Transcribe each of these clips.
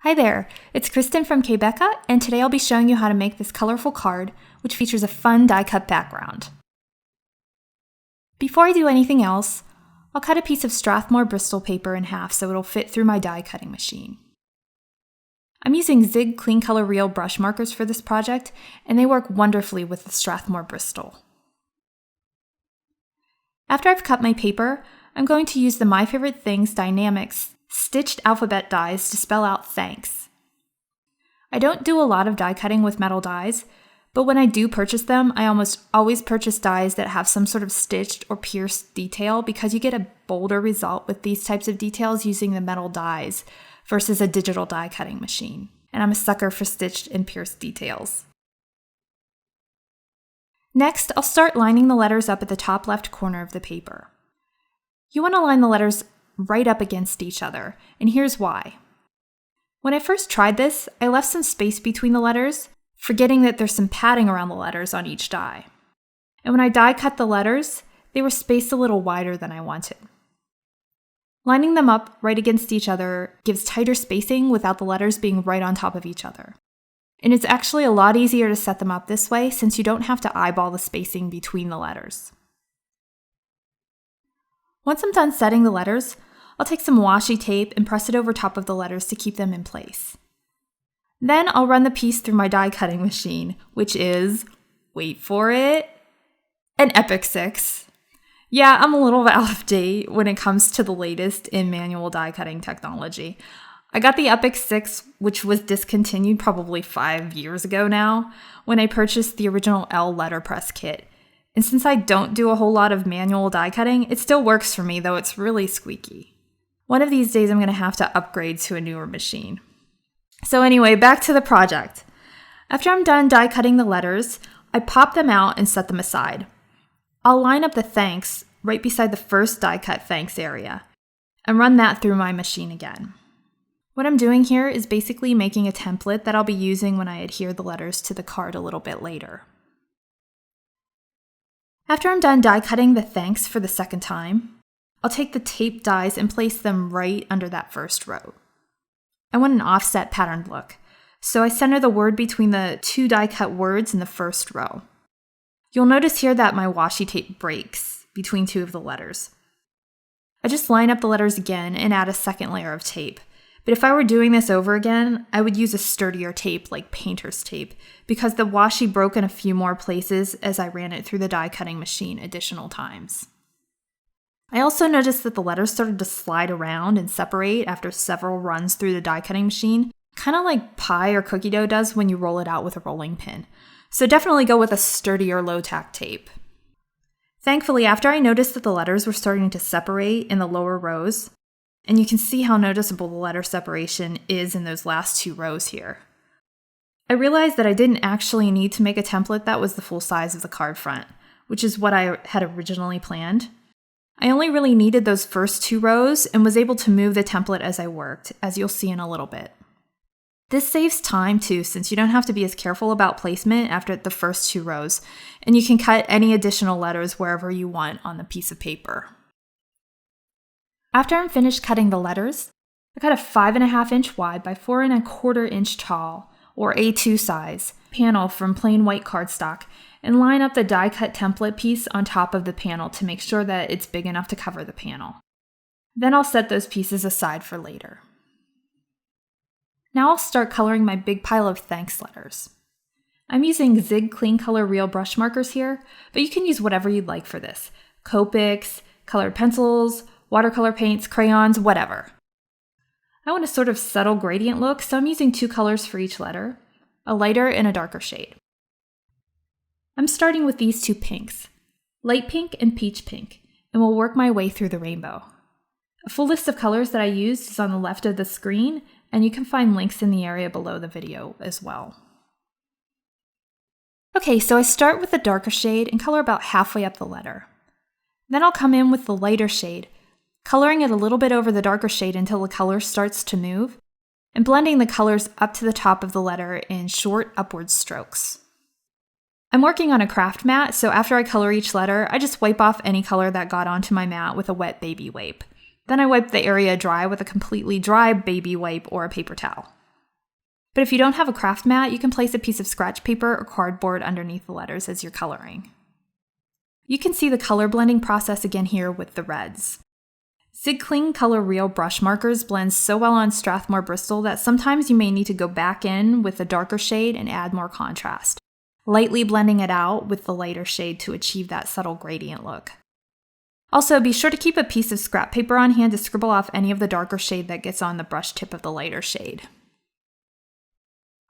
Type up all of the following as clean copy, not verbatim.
Hi there, it's Kristen from k.becca, and today I'll be showing you how to make this colorful card, which features a fun die-cut background. Before I do anything else, I'll cut a piece of strathmore bristol paper in half so it'll fit through my die cutting machine. I'm using Zig Clean Color Real brush markers for this project, and they work wonderfully with the strathmore bristol. After I've cut my paper, I'm going to use the My Favorite Things Die-namics stitched alphabet dies to spell out thanks. I don't do a lot of die cutting with metal dies, but when I do purchase them, I almost always purchase dies that have some sort of stitched or pierced detail because you get a bolder result with these types of details using the metal dies versus a digital die cutting machine. And I'm a sucker for stitched and pierced details. Next, I'll start lining the letters up at the top left corner of the paper. You want to line the letters right up against each other, and here's why. When I first tried this, I left some space between the letters, forgetting that there's some padding around the letters on each die. And when I die cut the letters, they were spaced a little wider than I wanted. Lining them up right against each other gives tighter spacing without the letters being right on top of each other. And it's actually a lot easier to set them up this way since you don't have to eyeball the spacing between the letters. Once I'm done setting the letters, I'll take some washi tape and press it over top of the letters to keep them in place. Then I'll run the piece through my die cutting machine, which is, wait for it, an Epic 6. Yeah, I'm a little out of date when it comes to the latest in manual die cutting technology. I got the Epic 6, which was discontinued probably 5 years ago now, when I purchased the original L letterpress kit. And since I don't do a whole lot of manual die cutting, it still works for me, though it's really squeaky. One of these days I'm going to have to upgrade to a newer machine. So anyway, back to the project. After I'm done die cutting the letters, I pop them out and set them aside. I'll line up the thanks right beside the first die cut thanks area and run that through my machine again. What I'm doing here is basically making a template that I'll be using when I adhere the letters to the card a little bit later. After I'm done die cutting the thanks for the second time, I'll take the tape dies and place them right under that first row. I want an offset patterned look, so I center the word between the two die cut words in the first row. You'll notice here that my washi tape breaks between two of the letters. I just line up the letters again and add a second layer of tape. But if I were doing this over again, I would use a sturdier tape like painter's tape because the washi broke in a few more places as I ran it through the die cutting machine additional times. I also noticed that the letters started to slide around and separate after several runs through the die cutting machine, kind of like pie or cookie dough does when you roll it out with a rolling pin. So definitely go with a sturdier low-tack tape. Thankfully, after I noticed that the letters were starting to separate in the lower rows, and you can see how noticeable the letter separation is in those last two rows here, I realized that I didn't actually need to make a template that was the full size of the card front, which is what I had originally planned. I only really needed those first two rows and was able to move the template as I worked, as you'll see in a little bit. This saves time too, since you don't have to be as careful about placement after the first two rows, and you can cut any additional letters wherever you want on the piece of paper. After I'm finished cutting the letters, I cut a 5.5 inch wide by 4.25 inch tall, or A2 size, panel from plain white cardstock and line up the die cut template piece on top of the panel to make sure that it's big enough to cover the panel. Then I'll set those pieces aside for later. Now I'll start coloring my big pile of thanks letters. I'm using Zig Clean Color Real brush markers here, but you can use whatever you'd like for this. Copics, colored pencils, watercolor paints, crayons, whatever. I want a sort of subtle gradient look, so I'm using 2 colors for each letter, a lighter and a darker shade. I'm starting with these 2 pinks, light pink and peach pink, and will work my way through the rainbow. A full list of colors that I used is on the left of the screen, and you can find links in the area below the video as well. Okay, so I start with the darker shade and color about halfway up the letter. Then I'll come in with the lighter shade, coloring it a little bit over the darker shade until the color starts to move, and blending the colors up to the top of the letter in short upward strokes. I'm working on a craft mat, so after I color each letter, I just wipe off any color that got onto my mat with a wet baby wipe. Then I wipe the area dry with a completely dry baby wipe or a paper towel. But if you don't have a craft mat, you can place a piece of scratch paper or cardboard underneath the letters as you're coloring. You can see the color blending process again here with the reds. Zig Cling Color Real brush markers blend so well on Strathmore Bristol that sometimes you may need to go back in with a darker shade and add more contrast, lightly blending it out with the lighter shade to achieve that subtle gradient look. Also, be sure to keep a piece of scrap paper on hand to scribble off any of the darker shade that gets on the brush tip of the lighter shade.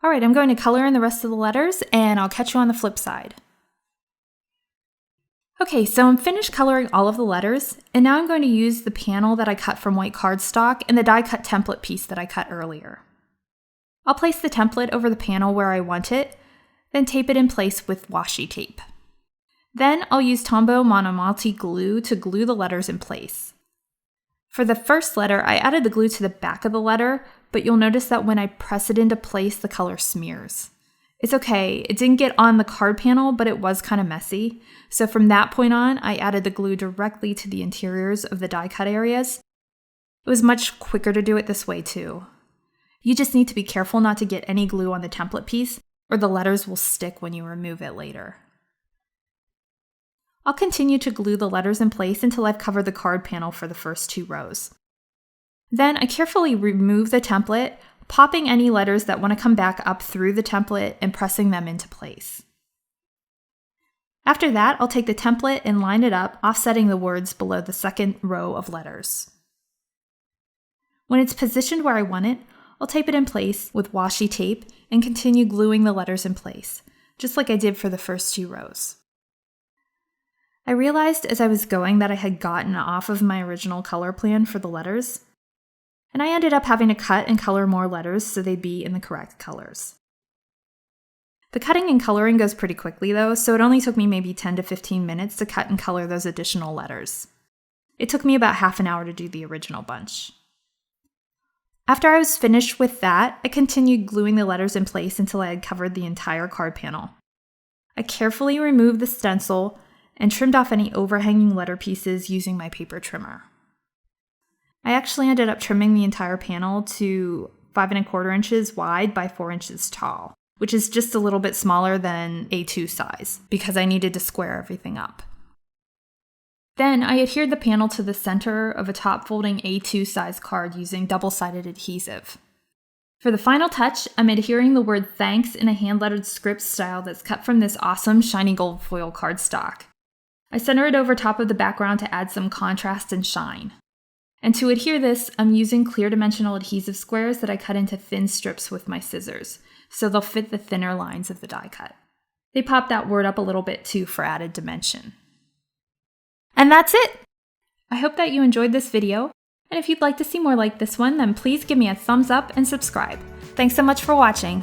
Alright, I'm going to color in the rest of the letters, and I'll catch you on the flip side. Okay, so I'm finished coloring all of the letters, and now I'm going to use the panel that I cut from white cardstock and the die cut template piece that I cut earlier. I'll place the template over the panel where I want it, then tape it in place with washi tape. Then I'll use Tombow Monomalty glue to glue the letters in place. For the first letter, I added the glue to the back of the letter, but you'll notice that when I press it into place, the color smears. It's okay, it didn't get on the card panel, but it was kind of messy. So from that point on, I added the glue directly to the interiors of the die cut areas. It was much quicker to do it this way too. You just need to be careful not to get any glue on the template piece, or the letters will stick when you remove it later. I'll continue to glue the letters in place until I've covered the card panel for the first 2 rows. Then I carefully remove the template, popping any letters that want to come back up through the template and pressing them into place. After that, I'll take the template and line it up, offsetting the words below the second row of letters. When it's positioned where I want it, I'll tape it in place with washi tape and continue gluing the letters in place, just like I did for the first 2 rows. I realized as I was going that I had gotten off of my original color plan for the letters, and I ended up having to cut and color more letters so they'd be in the correct colors. The cutting and coloring goes pretty quickly though, so it only took me maybe 10 to 15 minutes to cut and color those additional letters. It took me about half an hour to do the original bunch. After I was finished with that, I continued gluing the letters in place until I had covered the entire card panel. I carefully removed the stencil and trimmed off any overhanging letter pieces using my paper trimmer. I actually ended up trimming the entire panel to 5¼ inches wide by 4 inches tall, which is just a little bit smaller than A2 size, because I needed to square everything up. Then I adhered the panel to the center of a top-folding A2 size card using double-sided adhesive. For the final touch, I'm adhering the word thanks in a hand-lettered script style that's cut from this awesome shiny gold foil cardstock. I center it over top of the background to add some contrast and shine. And to adhere this, I'm using clear dimensional adhesive squares that I cut into thin strips with my scissors, so they'll fit the thinner lines of the die cut. They pop that word up a little bit too for added dimension. And that's it! I hope that you enjoyed this video, and if you'd like to see more like this one, then please give me a thumbs up and subscribe. Thanks so much for watching!